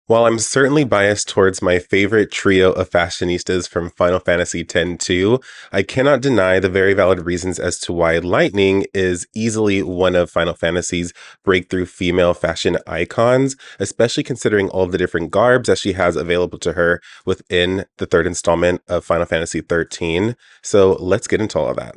While I'm certainly biased towards my favorite trio of fashionistas from Final Fantasy X-2, I cannot deny the very valid reasons as to why Lightning is easily one of Final Fantasy's breakthrough female fashion icons, especially considering all the different garbs that she has available to her within the third installment of Final Fantasy XIII. So let's get into all of that.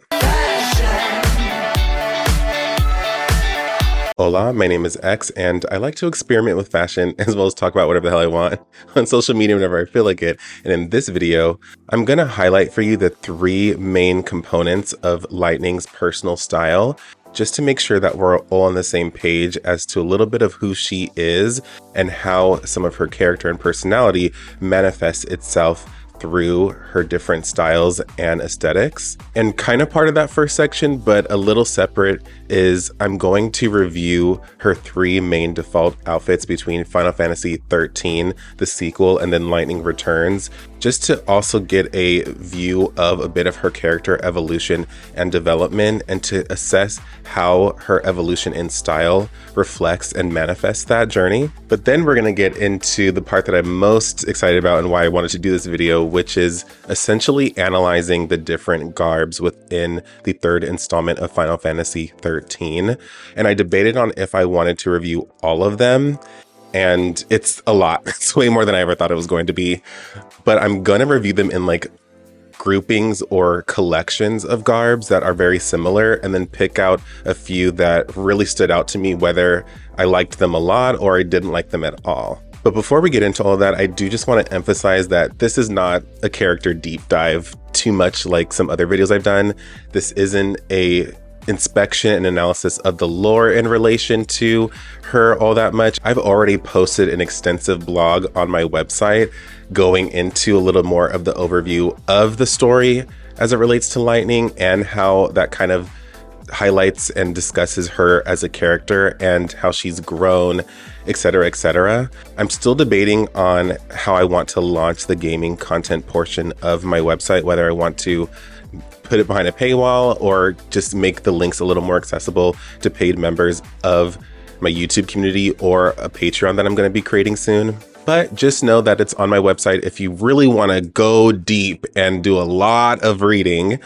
Hola, my name is X, and I like to experiment with fashion as well as talk about whatever the hell I want on social media whenever I feel like it. And in this video, I'm going to highlight for you the three main components of Lightning's personal style, just to make sure that we're all on the same page as to a little bit of who she is and how some of her character and personality manifests itself through her different styles and aesthetics. And kind of part of that first section, but a little separate, is I'm going to review her three main default outfits between Final Fantasy XIII, the sequel, and then Lightning Returns, just to also get a view of a bit of her character evolution and development, and to assess how her evolution in style reflects and manifests that journey. But then we're going to get into the part that I'm most excited about and why I wanted to do this video, which is essentially analyzing the different garbs within the third installment of Final Fantasy XIII. And I debated on if I wanted to review all of them, and it's a lot. It's way more than I ever thought it was going to be. But I'm gonna review them in like groupings or collections of garbs that are very similar, and then pick out a few that really stood out to me, whether I liked them a lot or I didn't like them at all. But before we get into all of that, I do just want to emphasize that this is not a character deep dive too much like some other videos I've done. This isn't a inspection and analysis of the lore in relation to her all that much. I've already posted an extensive blog on my website going into a little more of the overview of the story as it relates to Lightning, and how that kind of highlights and discusses her as a character and how she's grown, etc., etc. I'm still debating on how I want to launch the gaming content portion of my website, whether I want to put it behind a paywall or just make the links a little more accessible to paid members of my YouTube community or a Patreon that I'm going to be creating soon. But just know that it's on my website if you really want to go deep and do a lot of reading.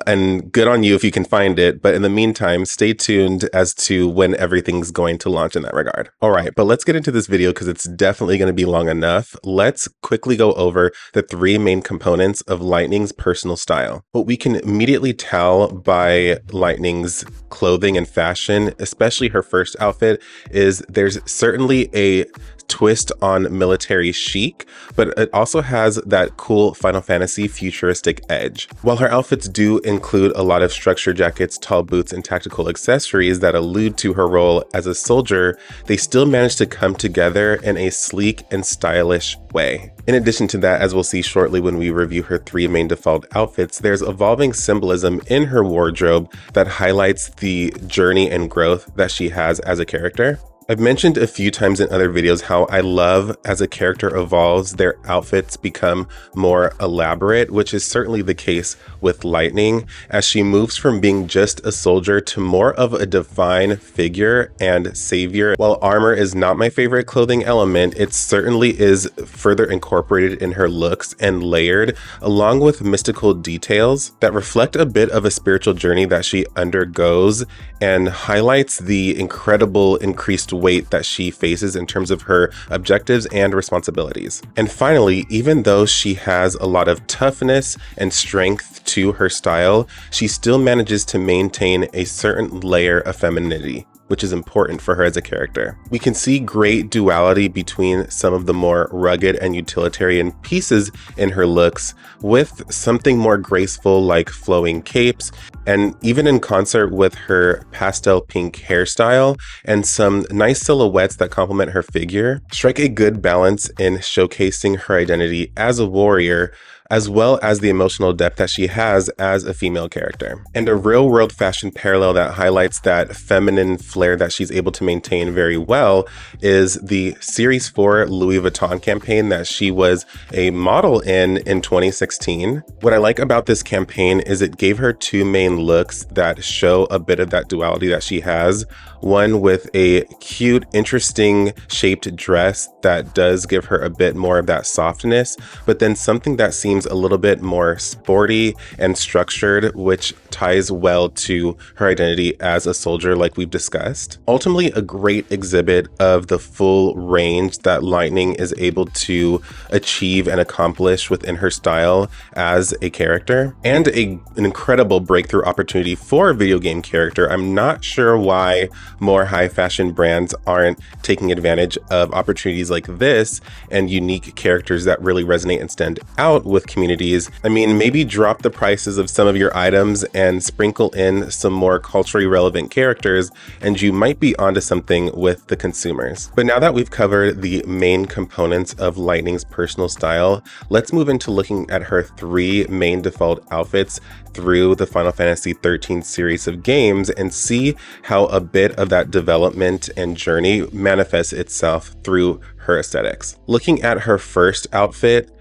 And good on you if you can find it. But in the meantime, stay tuned as to when everything's going to launch in that regard. All right, but let's get into this video because it's definitely going to be long enough. Let's quickly go over the three main components of Lightning's personal style. What we can immediately tell by Lightning's clothing and fashion, especially her first outfit, is there's certainly a twist on military chic, but it also has that cool Final Fantasy futuristic edge. While her outfits do include a lot of structure jackets, tall boots, and tactical accessories that allude to her role as a soldier, they still manage to come together in a sleek and stylish way. In addition to that, as we'll see shortly when we review her three main default outfits, there's evolving symbolism in her wardrobe that highlights the journey and growth that she has as a character. I've mentioned a few times in other videos how I love as a character evolves, their outfits become more elaborate, which is certainly the case with Lightning, as she moves from being just a soldier to more of a divine figure and savior. While armor is not my favorite clothing element, it certainly is further incorporated in her looks and layered, along with mystical details that reflect a bit of a spiritual journey that she undergoes and highlights the incredible increased weight that she faces in terms of her objectives and responsibilities. And finally, even though she has a lot of toughness and strength to her style, she still manages to maintain a certain layer of femininity, which is important for her as a character. We can see great duality between some of the more rugged and utilitarian pieces in her looks with something more graceful like flowing capes, and even in concert with her pastel pink hairstyle and some nice silhouettes that complement her figure, strike a good balance in showcasing her identity as a warrior, as well as the emotional depth that she has as a female character. And a real-world fashion parallel that highlights that feminine flair that she's able to maintain very well is the Series 4 Louis Vuitton campaign that she was a model in 2016. What I like about this campaign is it gave her two main looks that show a bit of that duality that she has. one with a cute, interesting shaped dress that does give her a bit more of that softness, but then something that seems a little bit more sporty and structured, which ties well to her identity as a soldier like we've discussed. Ultimately, a great exhibit of the full range that Lightning is able to achieve and accomplish within her style as a character, and an incredible breakthrough opportunity for a video game character. I'm not sure why more high fashion brands aren't taking advantage of opportunities like this and unique characters that really resonate and stand out with communities. I mean, maybe drop the prices of some of your items and sprinkle in some more culturally relevant characters, and you might be onto something with the consumers. But now that we've covered the main components of Lightning's personal style, let's move into looking at her 3 main default outfits through the Final Fantasy XIII series of games and see how a bit of that development and journey manifests itself through her aesthetics. Looking at her first outfit,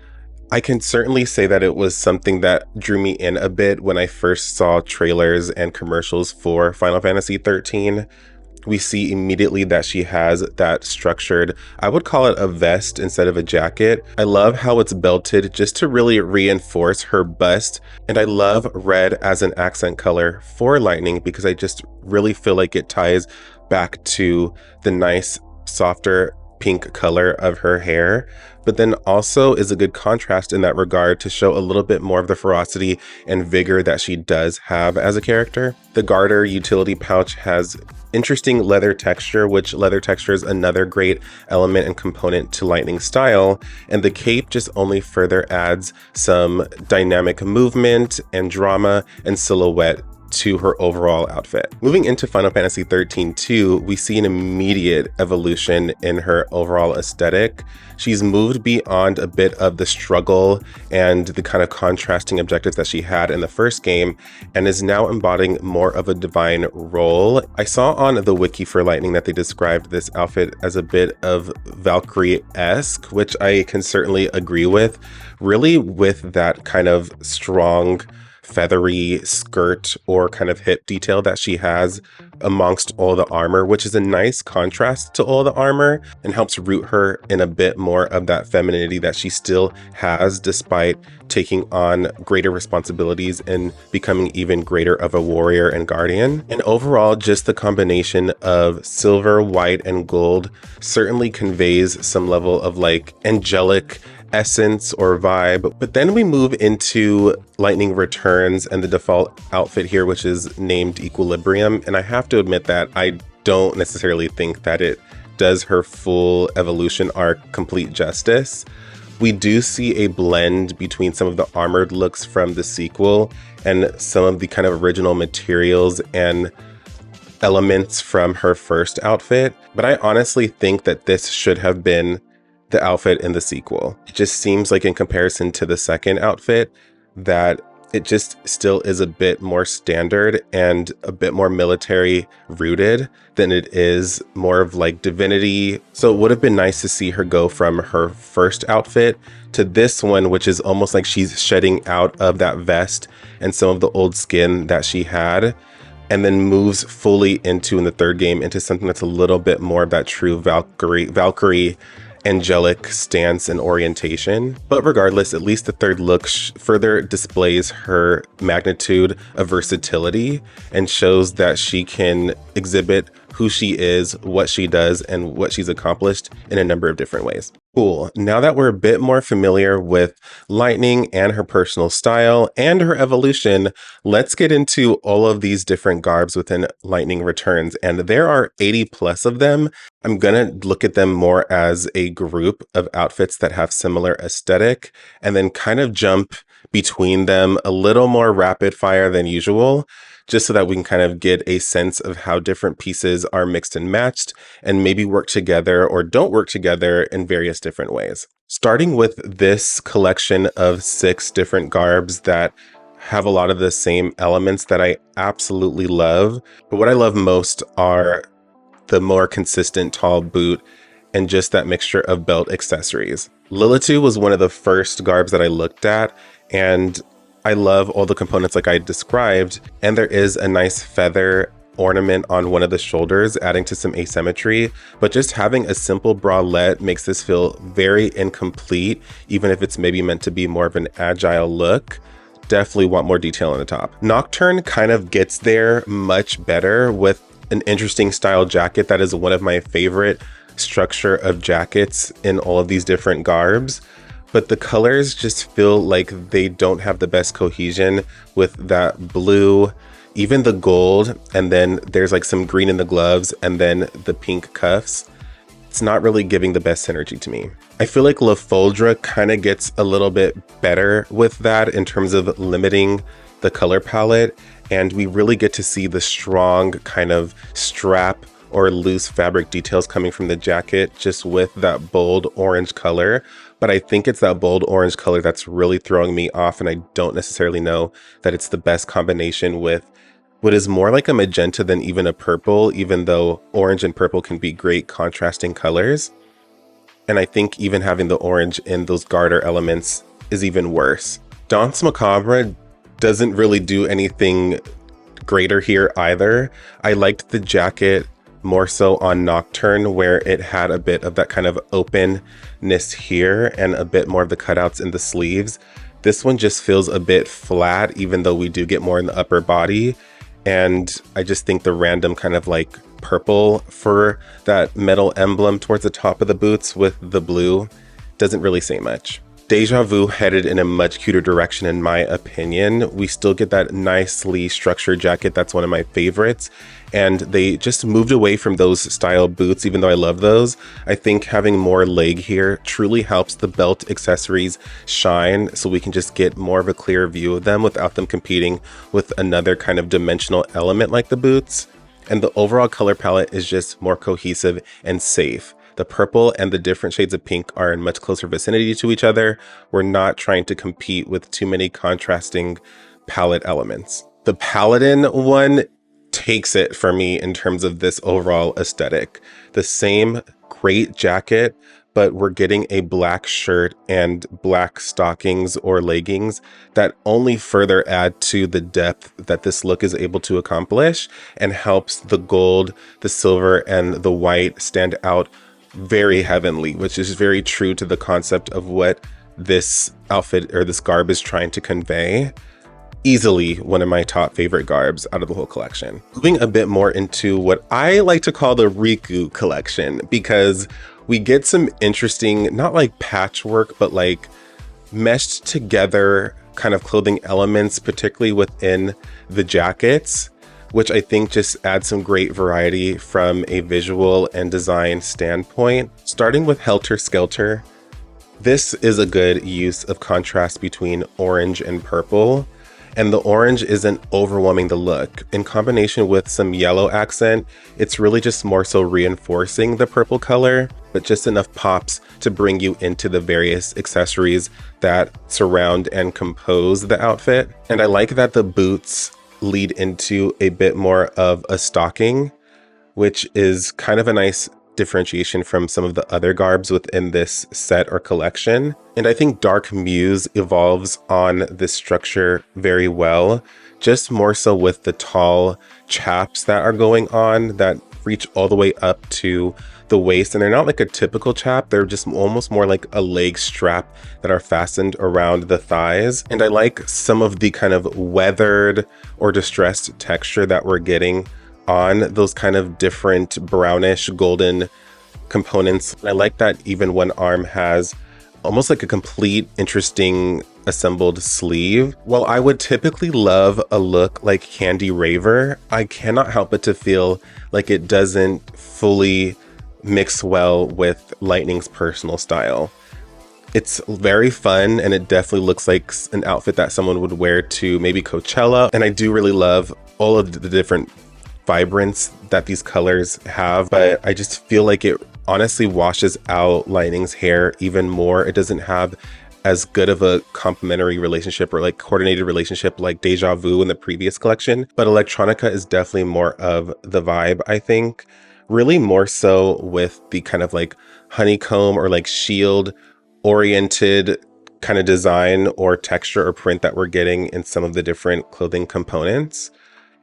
I can certainly say that it was something that drew me in a bit when I first saw trailers and commercials for Final Fantasy XIII. We see immediately that she has that structured, I would call it a vest instead of a jacket. I love how it's belted just to really reinforce her bust. And I love red as an accent color for Lightning because I just really feel like it ties back to the nice, softer pink color of her hair, but then also is a good contrast in that regard to show a little bit more of the ferocity and vigor that she does have as a character. The garter utility pouch has interesting leather texture, which leather texture is another great element and component to Lightning's style, and the cape just only further adds some dynamic movement and drama and silhouette to her overall outfit. Moving into Final Fantasy XIII 2, we see an immediate evolution in her overall aesthetic. She's moved beyond a bit of the struggle and the kind of contrasting objectives that she had in the first game and is now embodying more of a divine role. I saw on the wiki for Lightning that they described this outfit as a bit of Valkyrie-esque, which I can certainly agree with, really with that kind of strong feathery skirt or kind of hip detail that she has amongst all the armor, which is a nice contrast to all the armor and helps root her in a bit more of that femininity that she still has despite taking on greater responsibilities and becoming even greater of a warrior and guardian. And overall, just the combination of silver, white, and gold certainly conveys some level of like angelic essence or vibe. But then we move into Lightning Returns and the default outfit here, which is named Equilibrium. And I have to admit that I don't necessarily think that it does her full evolution arc complete justice. We do see a blend between some of the armored looks from the sequel and some of the kind of original materials and elements from her first outfit. But I honestly think that this should have been the outfit in the sequel. It just seems like in comparison to the second outfit that it just still is a bit more standard and a bit more military rooted than it is more of like divinity. So it would have been nice to see her go from her first outfit to this one, which is almost like she's shedding out of that vest and some of the old skin that she had, and then moves fully into, in the third game, into something that's a little bit more of that true Valkyrie angelic stance and orientation. But regardless, at least the third look further displays her magnitude of versatility and shows that she can exhibit who she is, what she does, and what she's accomplished in a number of different ways. Cool. Now that we're a bit more familiar with Lightning and her personal style and her evolution, let's get into all of these different garbs within Lightning Returns. And there are 80 plus of them. I'm going to look at them more as a group of outfits that have similar aesthetic and then kind of jump between them a little more rapid fire than usual, just so that we can kind of get a sense of how different pieces are mixed and matched and maybe work together or don't work together in various different ways. Starting with this collection of 6 different garbs that have a lot of the same elements that I absolutely love. But what I love most are the more consistent tall boot and just that mixture of belt accessories. Lilitu was one of the first garbs that I looked at, and I love all the components like I described, and there is a nice feather ornament on one of the shoulders, adding to some asymmetry, but just having a simple bralette makes this feel very incomplete, even if it's maybe meant to be more of an agile look. Definitely want more detail on the top. Nocturne kind of gets there much better with an interesting style jacket that is one of my favorite structure of jackets in all of these different garbs. But the colors just feel like they don't have the best cohesion with that blue, even the gold, and then there's like some green in the gloves and then the pink cuffs. It's not really giving the best synergy to me. I feel like La Foldre kind of gets a little bit better with that in terms of limiting the color palette, and we really get to see the strong kind of strap or loose fabric details coming from the jacket just with that bold orange color. But I think it's that bold orange color that's really throwing me off, and I don't necessarily know that it's the best combination with what is more like a magenta than even a purple, even though orange and purple can be great contrasting colors. And I think even having the orange in those garter elements is even worse. Danse Macabre doesn't really do anything greater here either. I liked the jacket more so on Nocturne, where it had a bit of that kind of openness here and a bit more of the cutouts in the sleeves. This one just feels a bit flat, even though we do get more in the upper body. And I just think the random kind of like purple for that metal emblem towards the top of the boots with the blue doesn't really say much. Deja Vu headed in a much cuter direction in my opinion. We still get that nicely structured jacket that's one of my favorites, and they just moved away from those style boots, even though I love those. I think having more leg here truly helps the belt accessories shine, so we can just get more of a clear view of them without them competing with another kind of dimensional element like the boots. And the overall color palette is just more cohesive and safe. The purple and the different shades of pink are in much closer vicinity to each other. We're not trying to compete with too many contrasting palette elements. The Paladin one takes it for me in terms of this overall aesthetic. The same great jacket, but we're getting a black shirt and black stockings or leggings that only further add to the depth that this look is able to accomplish and helps the gold, the silver, and the white stand out very heavenly, which is very true to the concept of what this outfit or this garb is trying to convey. Easily one of my top favorite garbs out of the whole collection. Moving a bit more into what I like to call the Rikku collection, because we get some interesting, not like patchwork, but like meshed together kind of clothing elements, particularly within the jackets, which I think just adds some great variety from a visual and design standpoint. Starting with Helter Skelter, this is a good use of contrast between orange and purple, and the orange isn't overwhelming the look. In combination with some yellow accent, it's really just more so reinforcing the purple color, but just enough pops to bring you into the various accessories that surround and compose the outfit. And I like that the boots lead into a bit more of a stocking, which is kind of a nice differentiation from some of the other garbs within this set or collection. And I think Dark Muse evolves on this structure very well, just more so with the tall chaps that are going on that reach all the way up to the waist. And they're not like a typical chap, they're just almost more like a leg strap that are fastened around the thighs. And I like some of the kind of weathered or distressed texture that we're getting on those kind of different brownish golden components. I like that even one arm has almost like a complete interesting assembled sleeve. While I would typically love a look like Candy Raver, I cannot help but to feel like it doesn't fully mix well with Lightning's personal style. It's very fun, and it definitely looks like an outfit that someone would wear to maybe Coachella. And I do really love all of the different vibrance that these colors have, but I just feel like it honestly washes out Lightning's hair even more. It doesn't have as good of a complementary relationship or like coordinated relationship like Deja Vu in the previous collection, but Electronica is definitely more of the vibe, I think. Really more so with the kind of like honeycomb or like shield oriented kind of design or texture or print that we're getting in some of the different clothing components.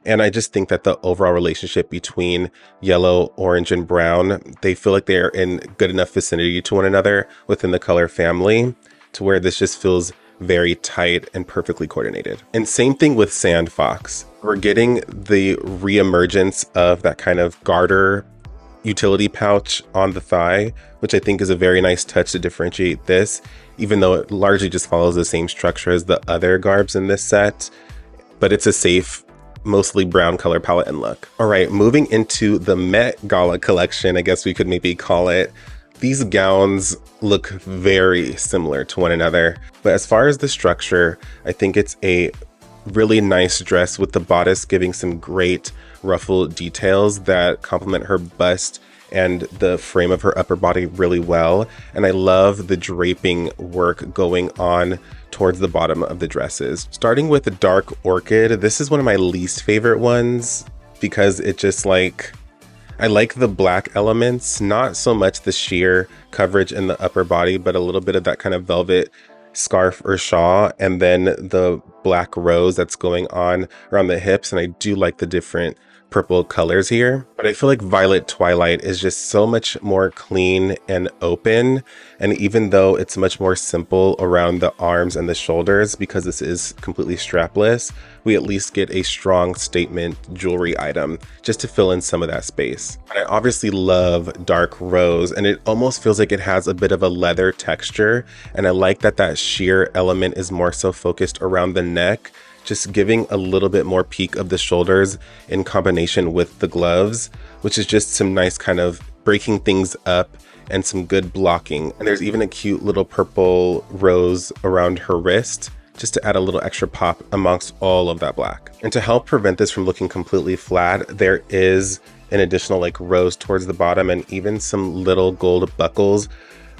And I just think that the overall relationship between yellow, orange, and brown, they feel like they're in good enough vicinity to one another within the color family to where this just feels very tight and perfectly coordinated. And same thing with Sand Fox. We're getting the reemergence of that kind of garter utility pouch on the thigh, which I think is a very nice touch to differentiate this, even though it largely just follows the same structure as the other Garbs in this set, but it's a safe, mostly brown color palette and look. All right, moving into the Met Gala collection, I guess we could maybe call it. These gowns look very similar to one another, but as far as the structure, I think it's a really nice dress with the bodice giving some great ruffle details that complement her bust and the frame of her upper body really well. And I love the draping work going on towards the bottom of the dresses. Starting with the dark orchid, this is one of my least favorite ones because it just I like the black elements, not so much the sheer coverage in the upper body, but a little bit of that kind of velvet scarf or shawl, and then the black rose that's going on around the hips. And I do like the different purple colors here, but I feel like Violet Twilight is just so much more clean and open. And even though it's much more simple around the arms and the shoulders, because this is completely strapless, we at least get a strong statement jewelry item just to fill in some of that space. And I obviously love Dark Rose, and it almost feels like it has a bit of a leather texture. And I like that that sheer element is more so focused around the neck, just giving a little bit more peak of the shoulders in combination with the gloves, which is just some nice kind of breaking things up and some good blocking. And there's even a cute little purple rose around her wrist, just to add a little extra pop amongst all of that black. And to help prevent this from looking completely flat, there is an additional rose towards the bottom and even some little gold buckles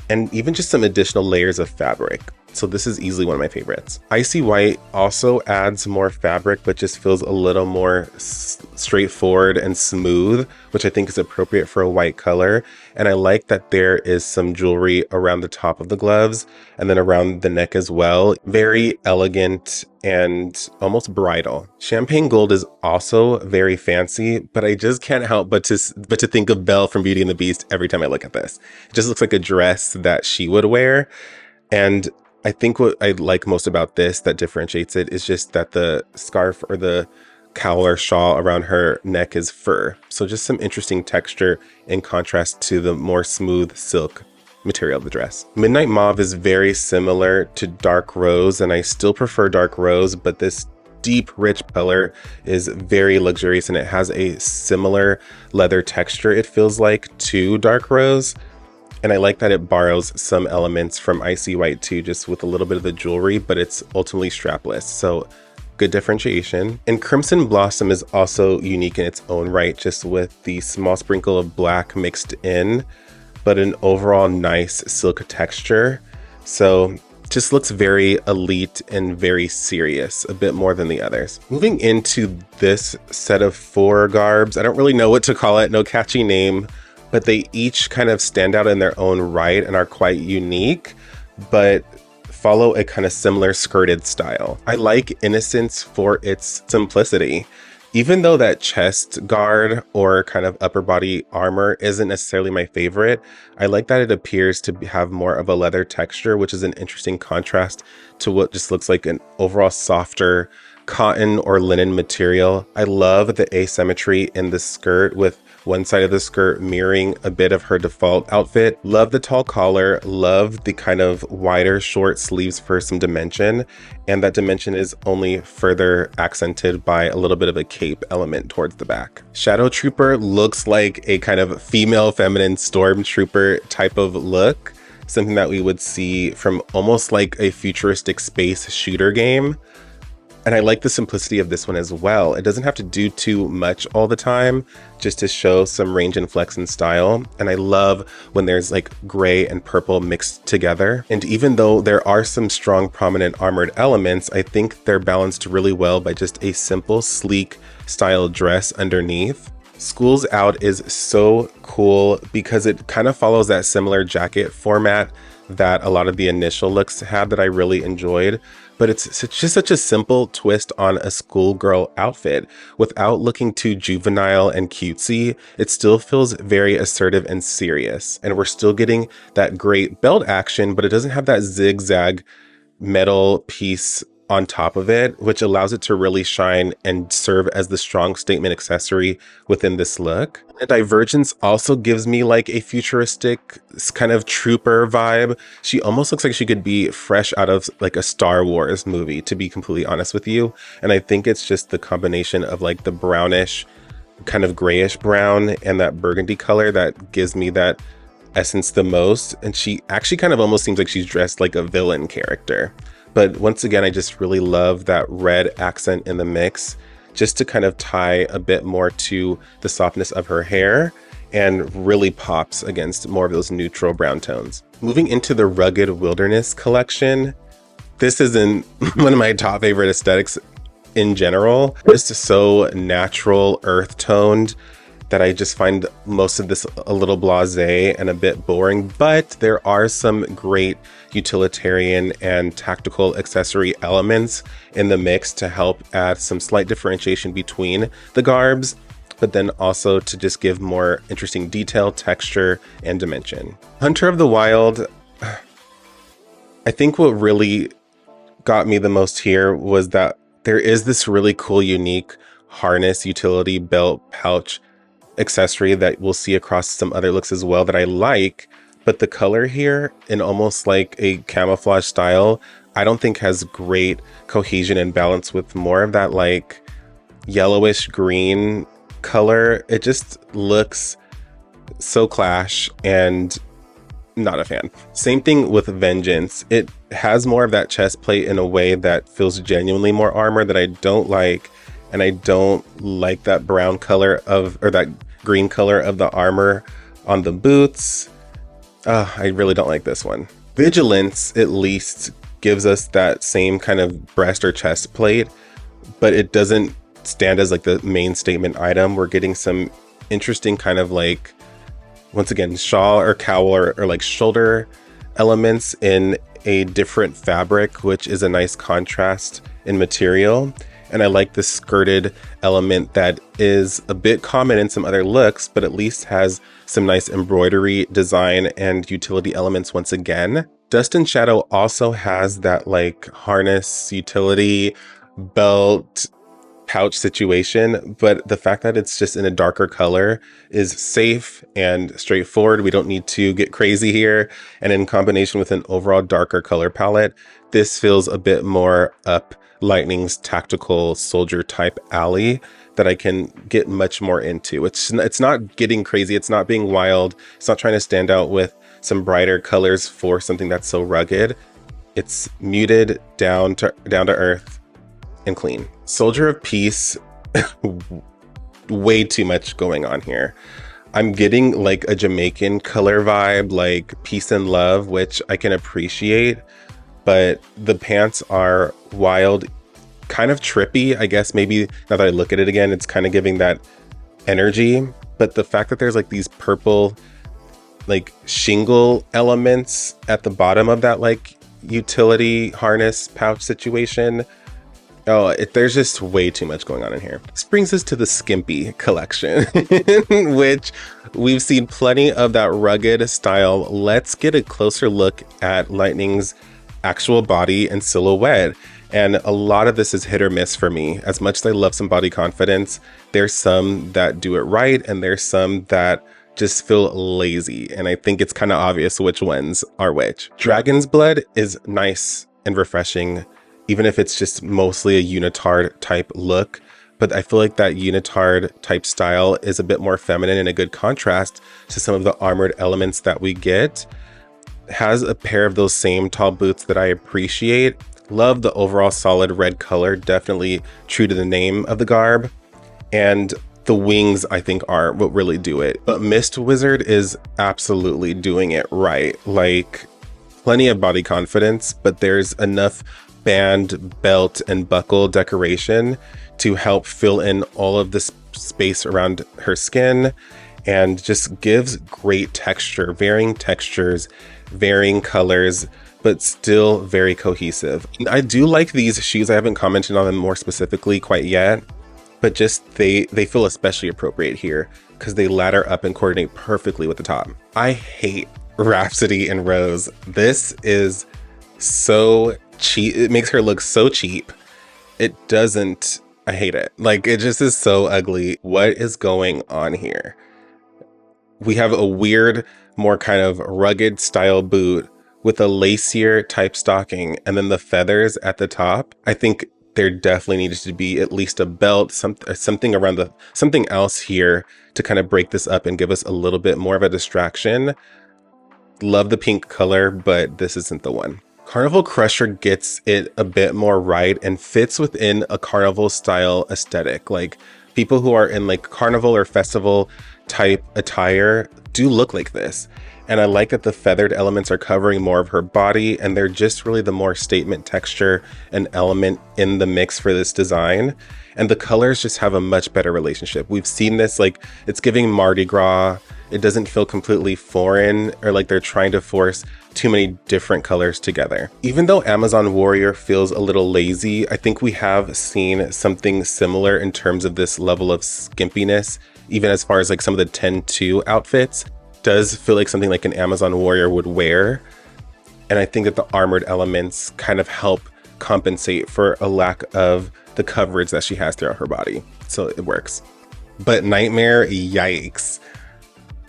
and even just some additional layers of fabric. So this is easily one of my favorites. Icy White also adds more fabric, but just feels a little more straightforward and smooth, which I think is appropriate for a white color. And I like that there is some jewelry around the top of the gloves and then around the neck as well. Very elegant and almost bridal. Champagne Gold is also very fancy, but I just can't help but to think of Belle from Beauty and the Beast every time I look at this. It just looks like a dress that she would wear. And I think what I like most about this that differentiates it is just that the scarf or the cowl or shawl around her neck is fur. So just some interesting texture in contrast to the more smooth silk material of the dress. Midnight Mauve is very similar to Dark Rose, and I still prefer Dark Rose, but this deep, rich color is very luxurious and it has a similar leather texture, it feels like, to Dark Rose. And I like that it borrows some elements from Icy White too, just with a little bit of the jewelry, but it's ultimately strapless. So good differentiation. And Crimson Blossom is also unique in its own right, just with the small sprinkle of black mixed in, but an overall nice silk texture. So just looks very elite and very serious, a bit more than the others. Moving into this set of 4 Garbs, I don't really know what to call it, no catchy name, but they each kind of stand out in their own right and are quite unique, but follow a kind of similar skirted style. I like Innocence for its simplicity. Even though that chest guard or kind of upper body armor isn't necessarily my favorite, I like that it appears to have more of a leather texture, which is an interesting contrast to what just looks like an overall softer cotton or linen material. I love the asymmetry in the skirt, with one side of the skirt mirroring a bit of her default outfit. Love the tall collar, love the kind of wider short sleeves for some dimension, and that dimension is only further accented by a little bit of a cape element towards the back. Shadow Trooper looks like a kind of female feminine stormtrooper type of look, something that we would see from almost like a futuristic space shooter game. And I like the simplicity of this one as well. It doesn't have to do too much all the time, just to show some range and flex and style. And I love when there's like gray and purple mixed together. And even though there are some strong prominent armored elements, I think they're balanced really well by just a simple, sleek style dress underneath. Schools Out is so cool because it kind of follows that similar jacket format that a lot of the initial looks had that I really enjoyed. But it's just such a simple twist on a schoolgirl outfit. Without looking too juvenile and cutesy, it still feels very assertive and serious. And we're still getting that great belt action, but it doesn't have that zigzag metal piece on top of it, which allows it to really shine and serve as the strong statement accessory within this look. The Divergence also gives me like a futuristic kind of trooper vibe. She almost looks like she could be fresh out of like a Star Wars movie, to be completely honest with you. And I think it's just the combination of like the brownish, kind of grayish brown and that burgundy color that gives me that essence the most. And she actually kind of almost seems like she's dressed like a villain character. But once again, I just really love that red accent in the mix, just to kind of tie a bit more to the softness of her hair and really pops against more of those neutral brown tones. Moving into the Rugged Wilderness collection, this isn't one of my top favorite aesthetics in general. It's just so natural, earth toned, that I just find most of this a little blasé and a bit boring, but there are some great utilitarian and tactical accessory elements in the mix to help add some slight differentiation between the garbs, but then also to just give more interesting detail, texture, and dimension. Hunter of the Wild, I think what really got me the most here was that there is this really cool, unique harness, utility, belt, pouch accessory that we'll see across some other looks as well that I like, but the color here in almost like a camouflage style, I don't think has great cohesion and balance with more of that like yellowish green color. It just looks so clash and not a fan. Same thing with Vengeance. It has more of that chest plate in a way that feels genuinely more armor that I don't like. And I don't like that brown color of, or that green color of the armor on the boots. I really don't like this one. Vigilance at least gives us that same kind of breast or chest plate, but it doesn't stand as like the main statement item. We're getting some interesting kind of like, once again, shawl or cowl or like shoulder elements in a different fabric, which is a nice contrast in material. And I like the skirted element that is a bit common in some other looks, but at least has some nice embroidery design and utility elements once again. Dust and Shadow also has that like harness, utility, belt, pouch situation, but the fact that it's just in a darker color is safe and straightforward. We don't need to get crazy here. And in combination with an overall darker color palette, this feels a bit more up Lightning's tactical soldier type alley that I can get much more into. It's not getting crazy. It's not being wild. It's not trying to stand out with some brighter colors for something that's so rugged. It's muted, down to earth, and clean. Soldier of Peace, way too much going on here. I'm getting like a Jamaican color vibe, like peace and love, which I can appreciate, but the pants are wild, kind of trippy. I guess maybe now that I look at it again, it's kind of giving that energy, but the fact that there's like these purple like shingle elements at the bottom of that like utility harness pouch situation, there's just way too much going on in here. This brings us to the Skimpy Collection, which we've seen plenty of that rugged style. Let's get a closer look at Lightning's actual body and silhouette. And a lot of this is hit or miss for me. As much as I love some body confidence, there's some that do it right, and there's some that just feel lazy. And I think it's kind of obvious which ones are which. Dragon's Blood is nice and refreshing, even if it's just mostly a unitard type look. But I feel like that unitard type style is a bit more feminine and a good contrast to some of the armored elements that we get. Has a pair of those same tall boots that I appreciate. Love the overall solid red color, definitely true to the name of the garb. And the wings, I think, are what really do it. But Mist Wizard is absolutely doing it right. Like, plenty of body confidence, but there's enough band, belt, and buckle decoration to help fill in all of this space around her skin and just gives great texture, varying textures, varying colors, but still very cohesive. I do like these shoes. I haven't commented on them more specifically quite yet, but just they feel especially appropriate here because they ladder up and coordinate perfectly with the top. I hate Rhapsody and Rose. This is so cheap. It makes her look so cheap. It doesn't, I hate it. Like, it just is so ugly. What is going on here? We have a weird, more kind of rugged style boot with a lacier type stocking and then the feathers at the top. I think there definitely needed to be at least a belt, something around something else here to kind of break this up and give us a little bit more of a distraction. Love the pink color, but this isn't the one. Carnival Crusher gets it a bit more right and fits within a carnival style aesthetic. Like, people who are in like carnival or festival type attire do look like this. And I like that the feathered elements are covering more of her body, and they're just really the more statement texture and element in the mix for this design. And the colors just have a much better relationship. We've seen this, like, it's giving Mardi Gras. It doesn't feel completely foreign or like they're trying to force too many different colors together. Even though Amazon Warrior feels a little lazy, I think we have seen something similar in terms of this level of skimpiness, even as far as like some of the 10-2 outfits. Does feel like something like an Amazon Warrior would wear. And I think that the armored elements kind of help compensate for a lack of the coverage that she has throughout her body. So it works. But Nightmare, yikes.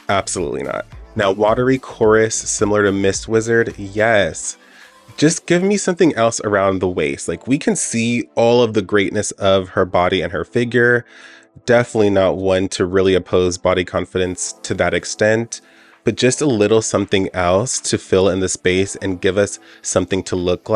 Absolutely not. Now, Watery Chorus, similar to Mist Wizard, yes. Just give me something else around the waist. Like, we can see all of the greatness of her body and her figure. Definitely not one to really oppose body confidence to that extent, but just a little something else to fill in the space and give us something to look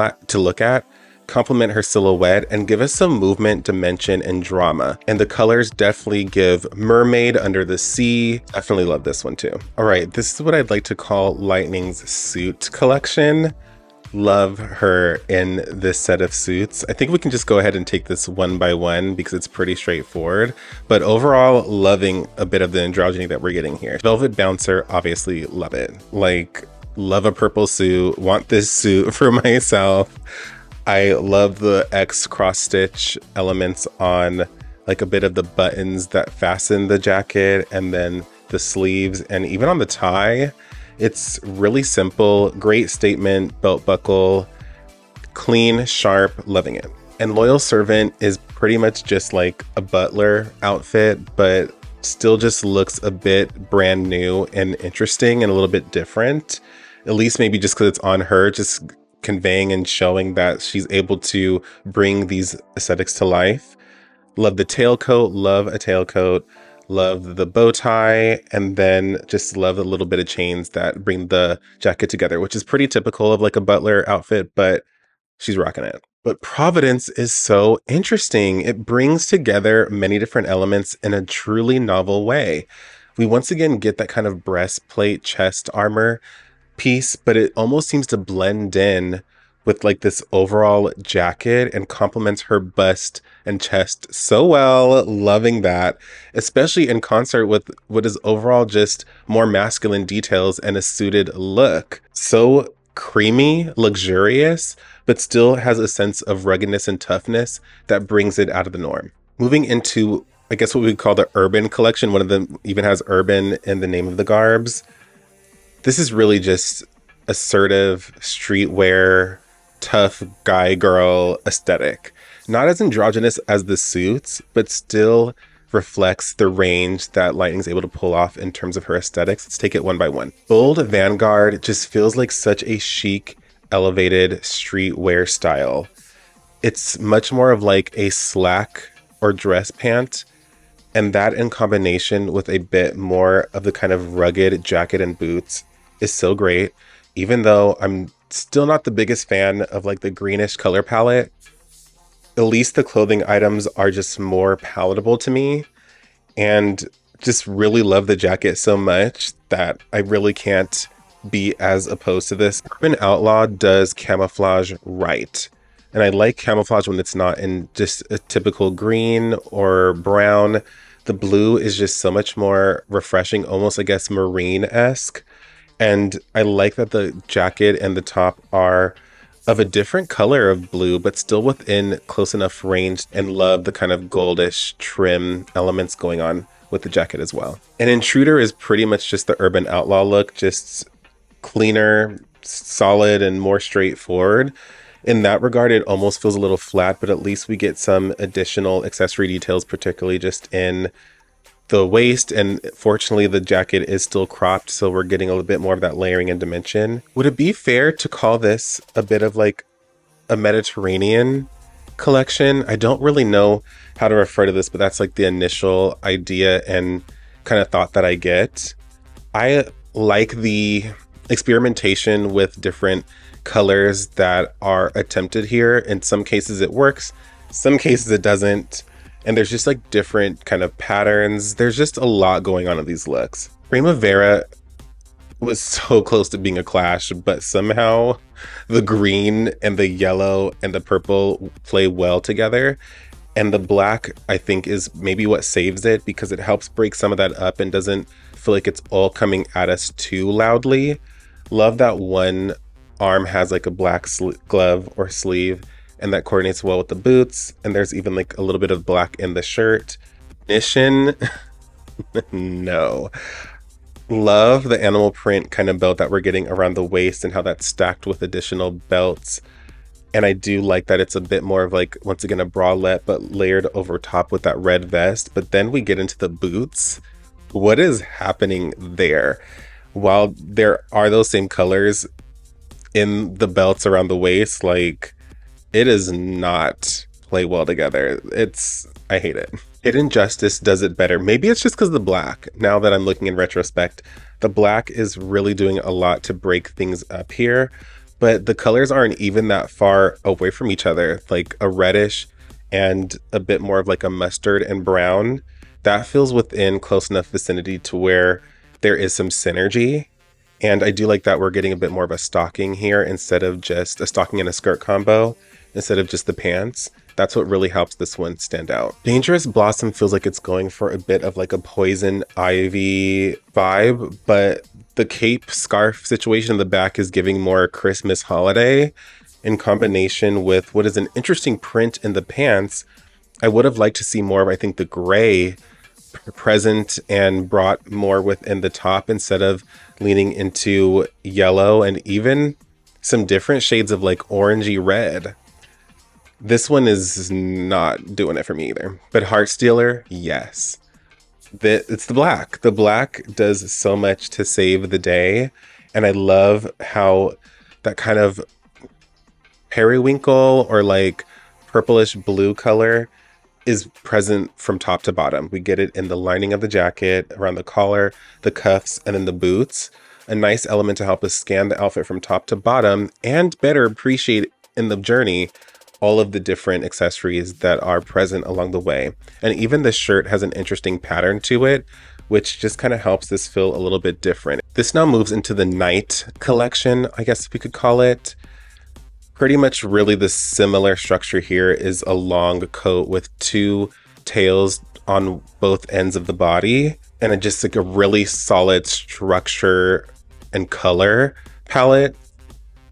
at, complement her silhouette, and give us some movement, dimension, and drama. And the colors definitely give Mermaid, Under the Sea. Definitely love this one too. All right, this is what I'd like to call Lightning's suit collection. Love her in this set of suits. I think we can just go ahead and take this one by one because it's pretty straightforward, but overall loving a bit of the androgyny that we're getting here. Velvet Bouncer, obviously love it. Like, love a purple suit, want this suit for myself. I love the X cross stitch elements on like a bit of the buttons that fasten the jacket and then the sleeves and even on the tie. It's really simple, great statement, belt buckle, clean, sharp, loving it. And Loyal Servant is pretty much just like a butler outfit, but still just looks a bit brand new and interesting and a little bit different. At least maybe just because it's on her, just conveying and showing that she's able to bring these aesthetics to life. Love the tailcoat, love a tailcoat. Love the bow tie, and then just love a little bit of chains that bring the jacket together, which is pretty typical of like a butler outfit, but she's rocking it. But Providence is so interesting. It brings together many different elements in a truly novel way. We once again get that kind of breastplate, chest armor piece, but it almost seems to blend in with like this overall jacket and complements her bust and chest so well. Loving that, especially in concert with what is overall just more masculine details and a suited look. So creamy, luxurious, but still has a sense of ruggedness and toughness that brings it out of the norm. Moving into, I guess, what we call the urban collection. One of them even has urban in the name of the Garbs. This is really just assertive streetwear, tough guy girl aesthetic. Not as androgynous as the suits, but still reflects the range that Lightning's able to pull off in terms of her aesthetics. Let's take it one by one. Bold Vanguard just feels like such a chic, elevated streetwear style. It's much more of like a slack or dress pant, and that in combination with a bit more of the kind of rugged jacket and boots is so great. Even though I'm still not the biggest fan of like the greenish color palette, at least the clothing items are just more palatable to me, and just really love the jacket so much that I really can't be as opposed to this. Urban Outlaw does camouflage right, and I like camouflage when it's not in just a typical green or brown. The blue is just so much more refreshing, almost, I guess, marine-esque. And I like that the jacket and the top are of a different color of blue, but still within close enough range, and love the kind of goldish trim elements going on with the jacket as well. And Intruder is pretty much just the urban outlaw look, just cleaner, solid, and more straightforward. In that regard, it almost feels a little flat, but at least we get some additional accessory details, particularly just in the waist, and fortunately the jacket is still cropped, so we're getting a little bit more of that layering and dimension. Would it be fair to call this a bit of like a Mediterranean collection? I don't really know how to refer to this, but that's like the initial idea and kind of thought that I get. I like the experimentation with different colors that are attempted here. In some cases it works, some cases it doesn't. And there's just like different kind of patterns. There's just a lot going on in these looks. Primavera was so close to being a clash, but somehow the green and the yellow and the purple play well together. And the black, I think, is maybe what saves it, because it helps break some of that up and doesn't feel like it's all coming at us too loudly. Love that one arm has like a black glove or sleeve, and that coordinates well with the boots. And there's even like a little bit of black in the shirt. Mission, no. Love the animal print kind of belt that we're getting around the waist and how that's stacked with additional belts. And I do like that it's a bit more of like, once again, a bralette, but layered over top with that red vest. But then we get into the boots. What is happening there? While there are those same colors in the belts around the waist, like, it is not play well together. I hate it. Hidden Justice does it better. Maybe it's just because of the black. Now that I'm looking in retrospect, the black is really doing a lot to break things up here, but the colors aren't even that far away from each other. Like a reddish and a bit more of like a mustard and brown, that feels within close enough vicinity to where there is some synergy. And I do like that we're getting a bit more of a stocking here instead of just a stocking and a skirt combo, instead of just the pants. That's what really helps this one stand out. Dangerous Blossom feels like it's going for a bit of like a poison ivy vibe, but the cape scarf situation in the back is giving more Christmas holiday in combination with what is an interesting print in the pants. I would have liked to see more of, I think, the gray present and brought more within the top instead of leaning into yellow and even some different shades of like orangey red. This one is not doing it for me either. But Heartstealer, yes. It's the black. The black does so much to save the day. And I love how that kind of periwinkle or like purplish blue color is present from top to bottom. We get it in the lining of the jacket, around the collar, the cuffs, and then the boots. A nice element to help us scan the outfit from top to bottom and better appreciate in the journey all of the different accessories that are present along the way. And even the shirt has an interesting pattern to it, which just kind of helps this feel a little bit different. This now moves into the night collection, I guess we could call it. Pretty much really the similar structure here is a long coat with two tails on both ends of the body, and just like a really solid structure and color palette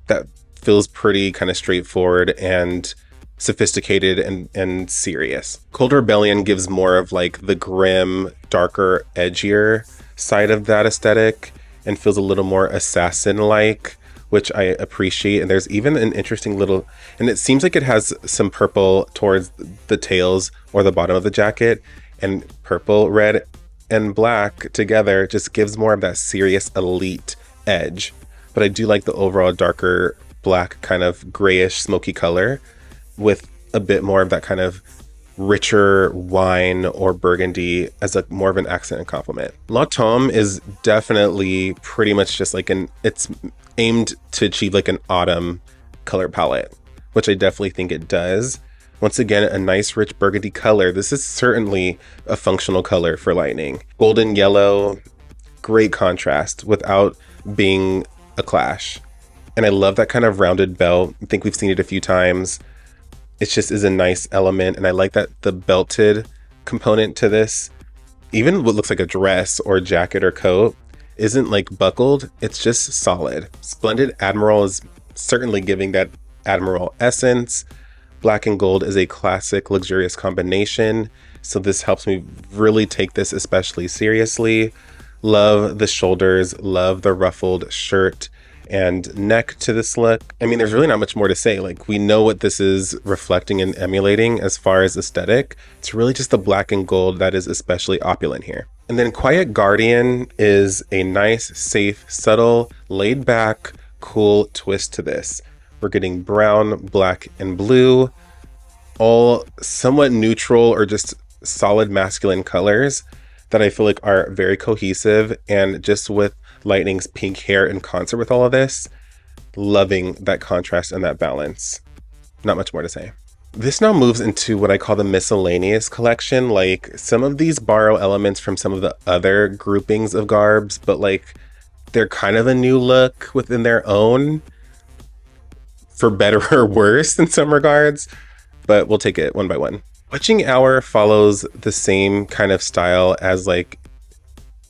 that feels pretty kind of straightforward and sophisticated and serious. Cold Rebellion gives more of like the grim, darker, edgier side of that aesthetic and feels a little more assassin-like, which I appreciate. And there's even an interesting little, and it seems like it has some purple towards the tails or the bottom of the jacket, and purple, red, and black together just gives more of that serious elite edge. But I do like the overall darker black kind of grayish smoky color with a bit more of that kind of richer wine or burgundy as a more of an accent and complement. La Tome is definitely pretty much just like it's aimed to achieve like an autumn color palette, which I definitely think it does. Once again, a nice rich burgundy color. This is certainly a functional color for lightning. Golden yellow, great contrast without being a clash. And I love that kind of rounded belt. I think we've seen it a few times. It just is a nice element. And I like that the belted component to this Even what looks like a dress or jacket or coat isn't like buckled, it's just solid. Splendid Admiral is certainly giving that Admiral essence. Black and gold is a classic luxurious combination, so this helps me really take this especially seriously. Love the shoulders, love the ruffled shirt and neck to this look. I mean, there's really not much more to say. Like, we know what this is reflecting and emulating as far as aesthetic. It's really just the black and gold that is especially opulent here. And then Quiet Guardian is a nice, safe, subtle, laid back, cool twist to this. We're getting brown, black, and blue, all somewhat neutral or just solid masculine colors that I feel like are very cohesive. And just with Lightning's pink hair in concert with all of this, loving that contrast and that balance. Not much more to say. This now moves into what I call the miscellaneous collection. Like, some of these borrow elements from some of the other groupings of Garbs, but like they're kind of a new look within their own, for better or worse in some regards, but we'll take it one by one. Witching Hour follows the same kind of style as like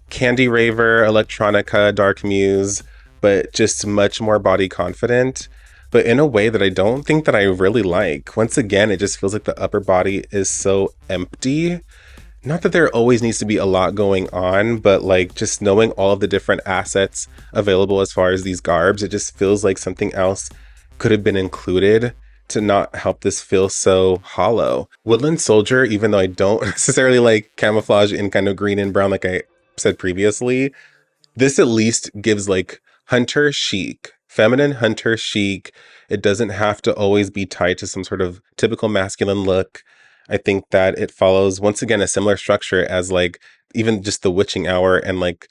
Candy Raver, Electronica, Dark Muse, but just much more body confident, but in a way that I don't think that I really like. Once again, it just feels like the upper body is so empty. Not that there always needs to be a lot going on, but like just knowing all of the different assets available as far as these Garbs, it just feels like something else could have been included to not help this feel so hollow. Woodland Soldier, even though I don't necessarily like camouflage in kind of green and brown like I said previously, this at least gives like hunter chic, feminine hunter chic. It doesn't have to always be tied to some sort of typical masculine look. I think that it follows, once again, a similar structure as like even just the Witching Hour and like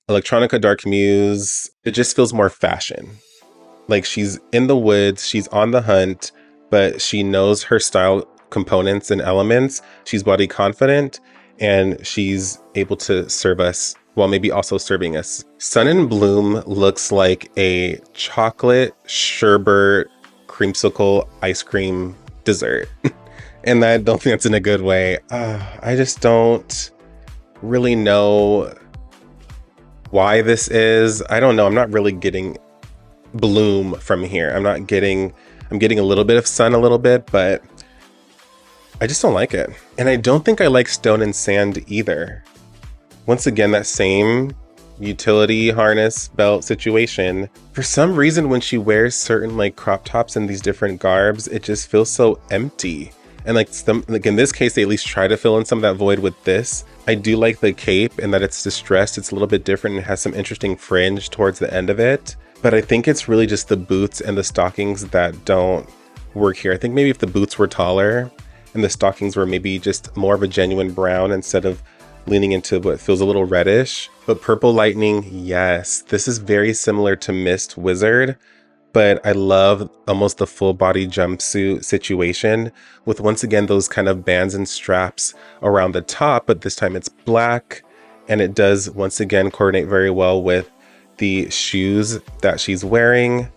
Electronica, Dark Muse. It just feels more fashion. Like, she's in the woods, she's on the hunt, but she knows her style components and elements. She's body confident, and she's able to serve us while maybe also serving us. Sun and Bloom looks like a chocolate sherbet creamsicle ice cream dessert. And I don't think that's in a good way. I just don't really know why this is. I don't know. I'm not really getting bloom from here. I'm getting a little bit of sun a little bit, but I just don't like it. And I don't think I like stone and sand either. Once again, that same utility harness belt situation. For some reason, when she wears certain like crop tops and these different Garbs, it just feels so empty. And like in this case, they at least try to fill in some of that void with this. I do like the cape and that it's distressed. It's a little bit different and has some interesting fringe towards the end of it. But I think it's really just the boots and the stockings that don't work here. I think maybe if the boots were taller and the stockings were maybe just more of a genuine brown instead of leaning into what feels a little reddish. But Purple Lightning, yes. This is very similar to Mist Wizard, but I love almost the full body jumpsuit situation with, once again, those kind of bands and straps around the top, but this time it's black. And it does, once again, coordinate very well with the shoes that she's wearing.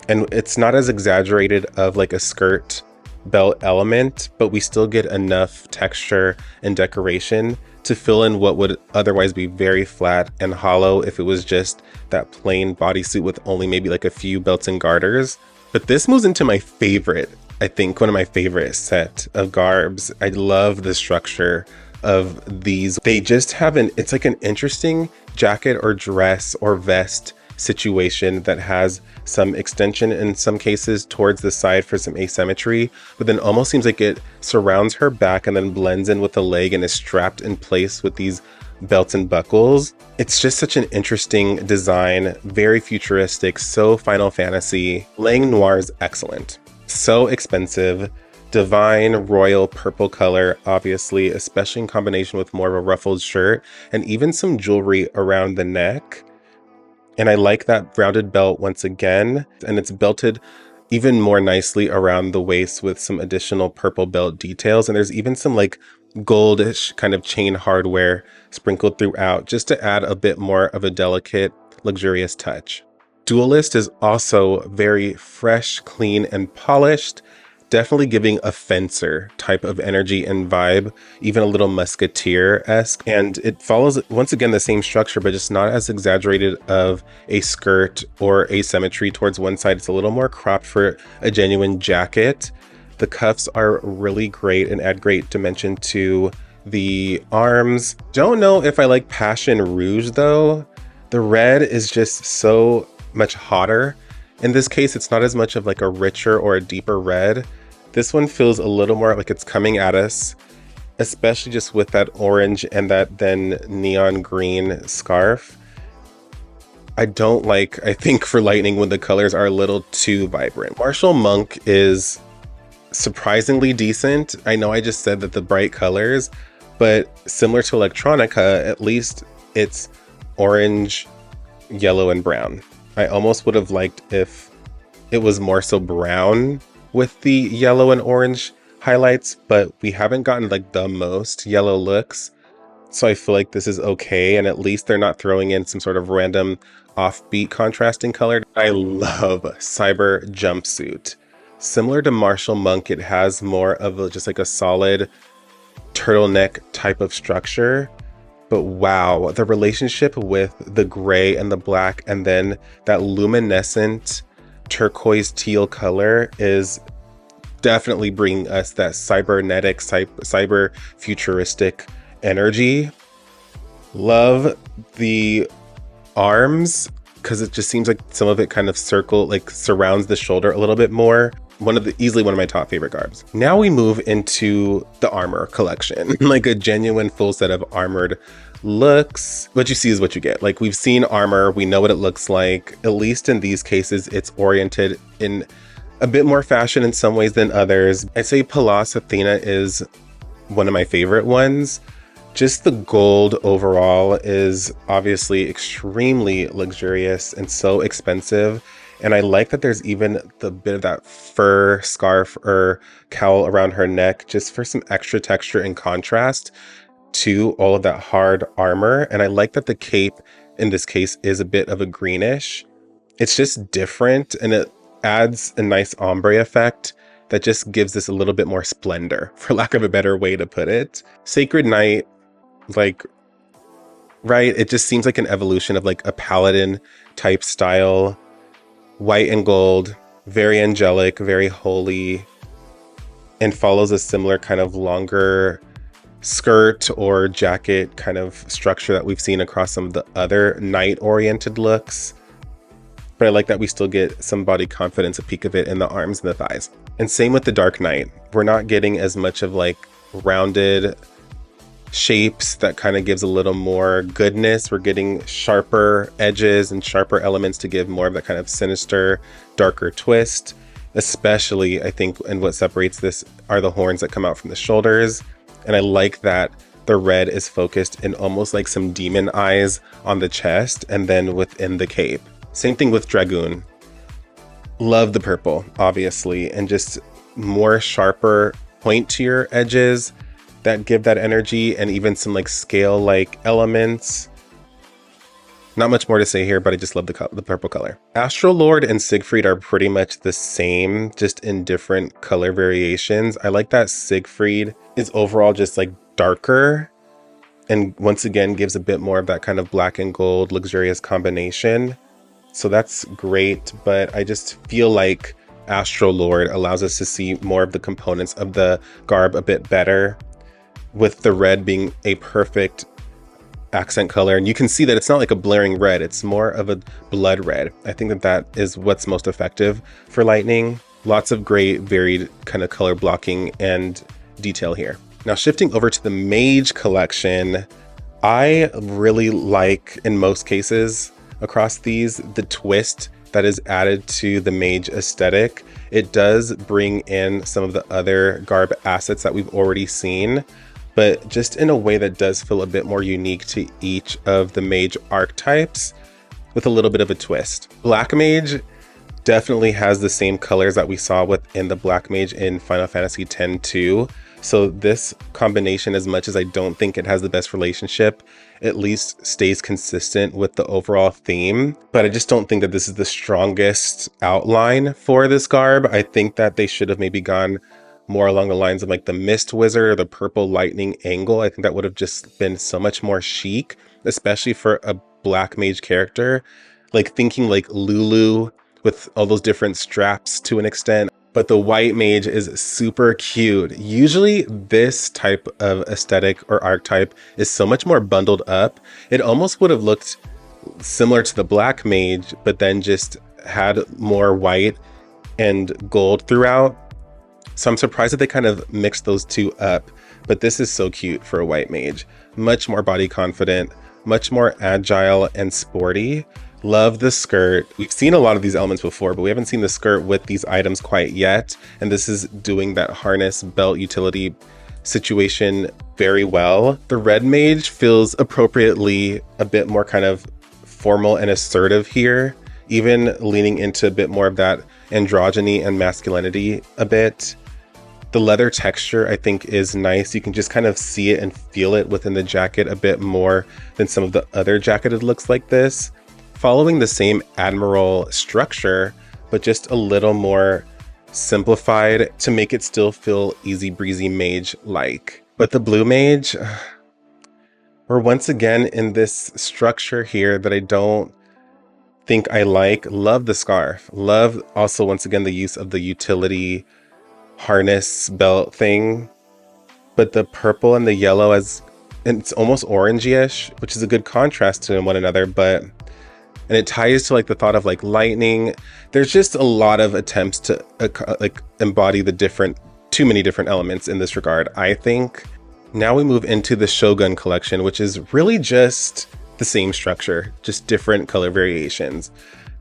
And it's not as exaggerated of like a skirt belt element, but we still get enough texture and decoration to fill in what would otherwise be very flat and hollow if it was just that plain bodysuit with only maybe like a few belts and garters. But this moves into my favorite, I think one of my favorite set of Garbs. I love the structure of these. They just have it's like an interesting jacket or dress or vest situation that has some extension in some cases towards the side for some asymmetry, but then almost seems like it surrounds her back and then blends in with the leg and is strapped in place with these belts and buckles. It's just such an interesting design, very futuristic, so Final Fantasy. Lang Noir is excellent. So expensive. Divine royal purple color, obviously, especially in combination with more of a ruffled shirt and even some jewelry around the neck. And I like that rounded belt once again, and it's belted even more nicely around the waist with some additional purple belt details. And there's even some like goldish kind of chain hardware sprinkled throughout just to add a bit more of a delicate, luxurious touch. Duelist is also very fresh, clean, and polished. definitely giving a fencer type of energy and vibe, even a little musketeer-esque. And it follows, once again, the same structure, but just not as exaggerated of a skirt or asymmetry towards one side. It's a little more cropped for a genuine jacket. The cuffs are really great and add great dimension to the arms. Don't know if I like Passion Rouge though. The red is just so much hotter. In this case, it's not as much of like a richer or a deeper red. This one feels a little more like it's coming at us, especially just with that orange and that then neon green scarf. I don't like, I think for lightning when the colors are a little too vibrant. Martial Monk is surprisingly decent. I know I just said that the bright colors, but similar to Electronica, at least it's orange, yellow, and brown. I almost would have liked if it was more so brown with the yellow and orange highlights, but we haven't gotten like the most yellow looks. So I feel like this is okay. And at least they're not throwing in some sort of random offbeat contrasting color. I love Cyber Jumpsuit. Similar to Martial Monk, it has more of just like a solid turtleneck type of structure. But wow, the relationship with the gray and the black and then that luminescent turquoise teal color is definitely bringing us that cybernetic, cyber futuristic energy. Love the arms because it just seems like some of it kind of surrounds the shoulder a little bit more. Easily one of my top favorite Garbs. Now we move into the armor collection, like a genuine full set of armored looks. What you see is what you get. Like we've seen armor, we know what it looks like. At least in these cases, it's oriented in a bit more fashion in some ways than others. I'd say Pallas Athena is one of my favorite ones. Just the gold overall is obviously extremely luxurious and so expensive. And I like that there's even the bit of that fur scarf or cowl around her neck, just for some extra texture and contrast to all of that hard armor. And I like that the cape in this case is a bit of a greenish. It's just different and it adds a nice ombre effect that just gives this a little bit more splendor, for lack of a better way to put it. Sacred Knight, like, right? It just seems like an evolution of like a paladin type style. White and gold, very angelic, very holy, and follows a similar kind of longer skirt or jacket kind of structure that we've seen across some of the other knight-oriented looks. But I like that we still get some body confidence, a peek of it in the arms and the thighs. And same with the Dark Knight. We're not getting as much of like rounded shapes that kind of gives a little more goodness. We're getting sharper edges and sharper elements to give more of that kind of sinister, darker twist. Especially, I think, and what separates this are the horns that come out from the shoulders. And I like that the red is focused in almost like some demon eyes on the chest and then within the cape. Same thing with Dragoon. Love the purple, obviously, and just more sharper point to your edges that give that energy, and even some like scale like elements. Not much more to say here, but I just love the purple color. Astral Lord and Siegfried are pretty much the same, just in different color variations. I like that Siegfried is overall just like darker, and once again gives a bit more of that kind of black and gold luxurious combination. So that's great, but I just feel like Astral Lord allows us to see more of the components of the garb a bit better, with the red being a perfect accent color. And you can see that it's not like a blaring red, it's more of a blood red. I think that that is what's most effective for lightning. Lots of great varied kind of color blocking and detail here. Now shifting over to the Mage Collection, I really like, in most cases across these, the twist that is added to the mage aesthetic. It does bring in some of the other garb assets that we've already seen, but just in a way that does feel a bit more unique to each of the mage archetypes, with a little bit of a twist. Black Mage definitely has the same colors that we saw within the Black Mage in Final Fantasy X-2, So this combination, as much as I don't think it has the best relationship, at least stays consistent with the overall theme. But I just don't think that this is the strongest outline for this garb. I think that they should have maybe gone more along the lines of like the Mist Wizard or the Purple Lightning angle. I think that would have just been so much more chic, especially for a black mage character. Like thinking like Lulu with all those different straps to an extent. But the white mage is super cute. Usually this type of aesthetic or archetype is so much more bundled up. It almost would have looked similar to the black mage, but then just had more white and gold throughout. So I'm surprised that they kind of mixed those two up, but this is so cute for a white mage. Much more body confident, much more agile and sporty. Love the skirt. We've seen a lot of these elements before, but we haven't seen the skirt with these items quite yet. And this is doing that harness belt utility situation very well. The red mage feels appropriately a bit more kind of formal and assertive here, even leaning into a bit more of that androgyny and masculinity a bit. The leather texture, I think, is nice. You can just kind of see it and feel it within the jacket a bit more than some of the other jacketed looks like this. Following the same Admiral structure, but just a little more simplified to make it still feel easy breezy mage-like. But the blue mage, we're once again in this structure here that I don't think I like. Love the scarf. Love also, once again, the use of the utility harness belt thing. But the purple and the yellow, it's almost orangey-ish, which is a good contrast to one another, and it ties to like the thought of like lightning. There's just a lot of attempts to like embody the too many different elements in this regard, I think. Now we move into the Shogun Collection, which is really just the same structure, just different color variations.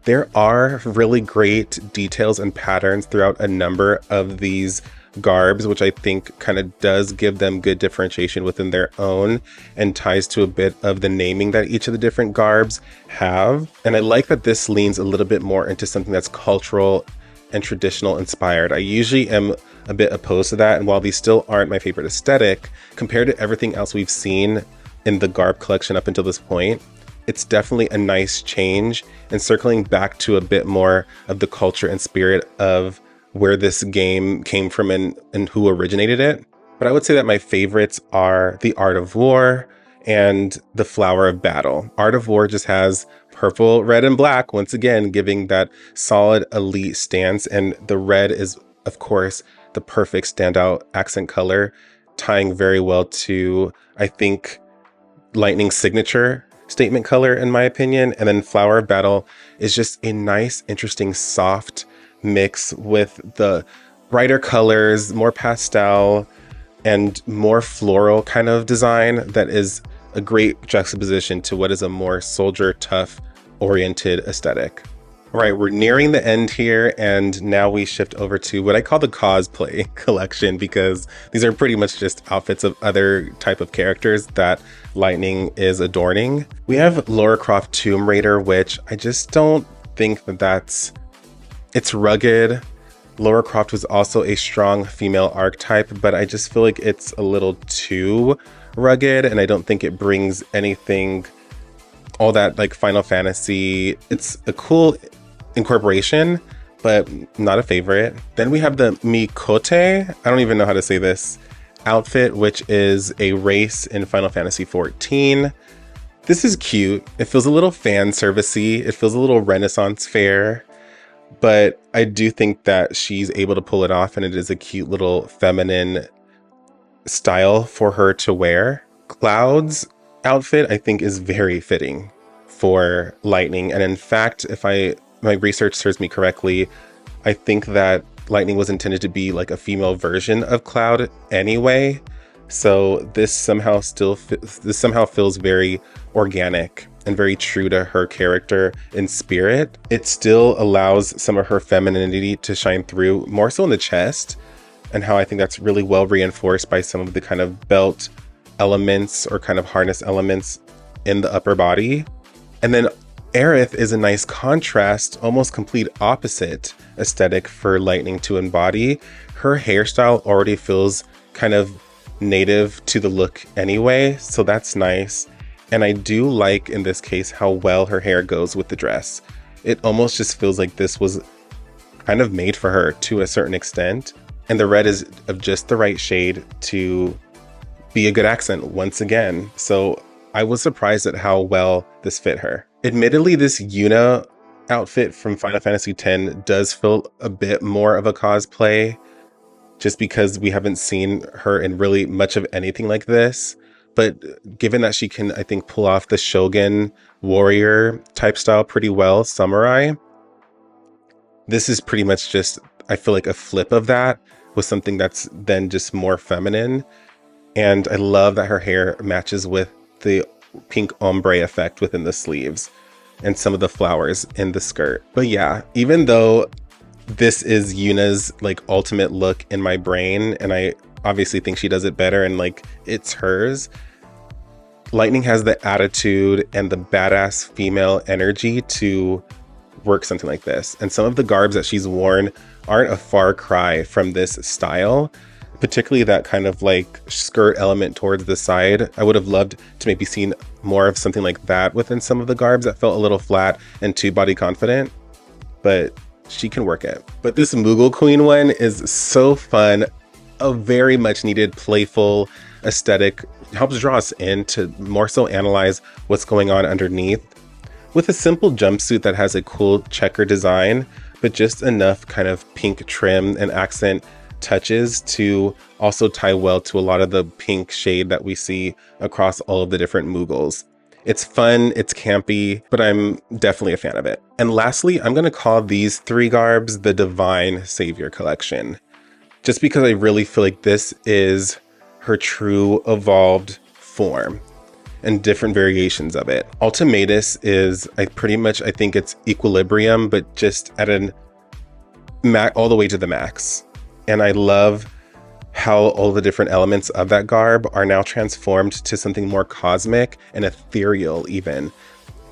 There are really great details and patterns throughout a number of these garbs, which I think kind of does give them good differentiation within their own and ties to a bit of the naming that each of the different garbs have. And I like that this leans a little bit more into something that's cultural and traditional inspired. I usually am a bit opposed to that, and while these still aren't my favorite aesthetic, compared to everything else we've seen in the garb collection up until this point, it's definitely a nice change and circling back to a bit more of the culture and spirit of where this game came from and who originated it. But I would say that my favorites are the Art of War and the Flower of Battle. Art of War just has purple, red, and black, once again, giving that solid elite stance. And the red is, of course, the perfect standout accent color, tying very well to, I think, Lightning's signature statement color, in my opinion. And then Flower of Battle is just a nice, interesting, soft mix with the brighter colors, more pastel, and more floral kind of design that is a great juxtaposition to what is a more soldier tough oriented aesthetic. All right, we're nearing the end here, and now we shift over to what I call the Cosplay Collection, because these are pretty much just outfits of other type of characters that Lightning is adorning. We have Lara Croft Tomb Raider, which I just don't think it's rugged. Lara Croft was also a strong female archetype, but I just feel like it's a little too rugged, and I don't think it brings anything all that like Final Fantasy. It's a cool incorporation, but not a favorite. Then we have the Mikote, I don't even know how to say this, outfit, which is a race in Final Fantasy XIV. This is cute. It feels a little fan servicey. It feels a little Renaissance fair. But I do think that she's able to pull it off, and it is a cute little feminine style for her to wear. Cloud's outfit, I think, is very fitting for Lightning. And in fact, if my research serves me correctly, I think that Lightning was intended to be like a female version of Cloud anyway. So this somehow feels very organic and very true to her character and spirit. It still allows some of her femininity to shine through, more so in the chest, and how I think that's really well reinforced by some of the kind of belt elements or kind of harness elements in the upper body. And then Aerith is a nice contrast, almost complete opposite aesthetic for Lightning to embody. Her hairstyle already feels kind of native to the look anyway, so that's nice. And I do like, in this case, how well her hair goes with the dress. It almost just feels like this was kind of made for her to a certain extent. And the red is of just the right shade to be a good accent once again. So I was surprised at how well this fit her. Admittedly, this Yuna outfit from Final Fantasy X does feel a bit more of a cosplay, just because we haven't seen her in really much of anything like this. But given that she can, I think, pull off the Shogun warrior type style pretty well, samurai, this is pretty much just, I feel like, a flip of that with something that's then just more feminine. And I love that her hair matches with the pink ombre effect within the sleeves and some of the flowers in the skirt. But yeah, even though this is Yuna's like ultimate look in my brain, and I obviously think she does it better and like it's hers, Lightning has the attitude and the badass female energy to work something like this. And some of the garbs that she's worn aren't a far cry from this style, particularly that kind of like skirt element towards the side. I would have loved to maybe seen more of something like that within some of the garbs that felt a little flat and too body confident, but she can work it. But this Moogle Queen one is so fun, a very much needed playful aesthetic, helps draw us in to more so analyze what's going on underneath. With a simple jumpsuit that has a cool checker design, but just enough kind of pink trim and accent touches to also tie well to a lot of the pink shade that we see across all of the different Moogles. It's fun, it's campy, but I'm definitely a fan of it. And lastly, I'm gonna call these three garbs the Divine Savior Collection, just because I really feel like this is her true evolved form and different variations of it. Ultimatus is, I think it's equilibrium, but just at an all the way to the max. And I love how all the different elements of that garb are now transformed to something more cosmic and ethereal even.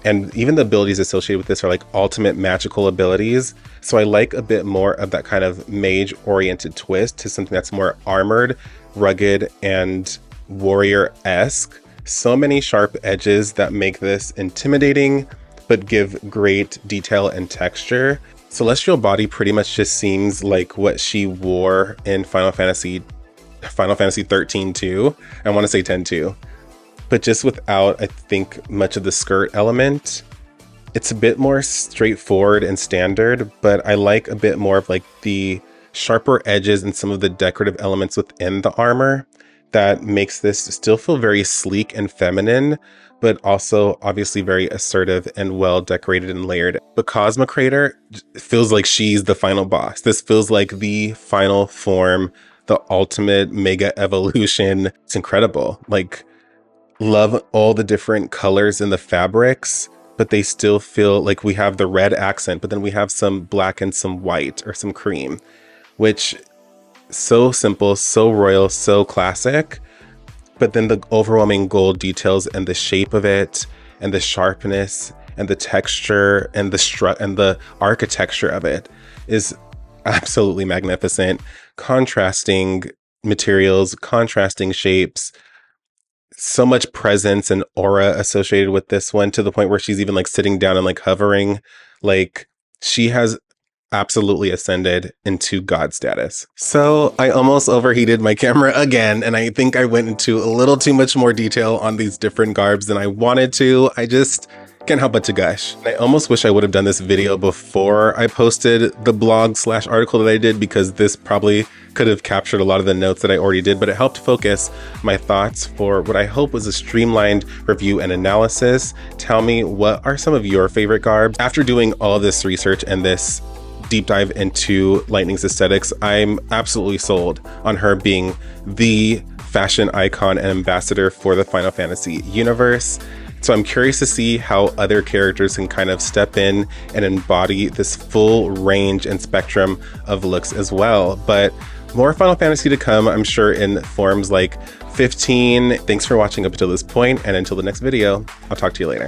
And even the abilities associated with this are like ultimate magical abilities. So I like a bit more of that kind of mage-oriented twist to something that's more armored, rugged, and warrior-esque. So many sharp edges that make this intimidating, but give great detail and texture. Celestial Body pretty much just seems like what she wore in Final Fantasy XIII too. I want to say 10 too. But just without, I think, much of the skirt element. It's a bit more straightforward and standard, but I like a bit more of like the sharper edges and some of the decorative elements within the armor that makes this still feel very sleek and feminine, but also obviously very assertive and well decorated and layered. But Cosmo Crater feels like she's the final boss. This feels like the final form, the ultimate mega evolution. It's incredible. Like, love all the different colors in the fabrics, but they still feel like we have the red accent, but then we have some black and some white or some cream, which so simple, so royal, so classic. But then the overwhelming gold details and the shape of it and the sharpness and the texture and the architecture of it is absolutely magnificent. Contrasting materials, contrasting shapes, so much presence and aura associated with this one, to the point where she's even like sitting down and like hovering. Like, she has absolutely ascended into God status. So I almost overheated my camera again, and I think I went into a little too much more detail on these different garbs than I wanted to. I just can't help but to gush. I almost wish I would have done this video before I posted the blog/article that I did, because this probably could have captured a lot of the notes that I already did, but it helped focus my thoughts for what I hope was a streamlined review and analysis. Tell me, what are some of your favorite garbs? After doing all of this research and this deep dive into Lightning's aesthetics, I'm absolutely sold on her being the fashion icon and ambassador for the Final Fantasy universe. So I'm curious to see how other characters can kind of step in and embody this full range and spectrum of looks as well. But more Final Fantasy to come, I'm sure, in forms like 15. Thanks for watching up until this point, and until the next video, I'll talk to you later.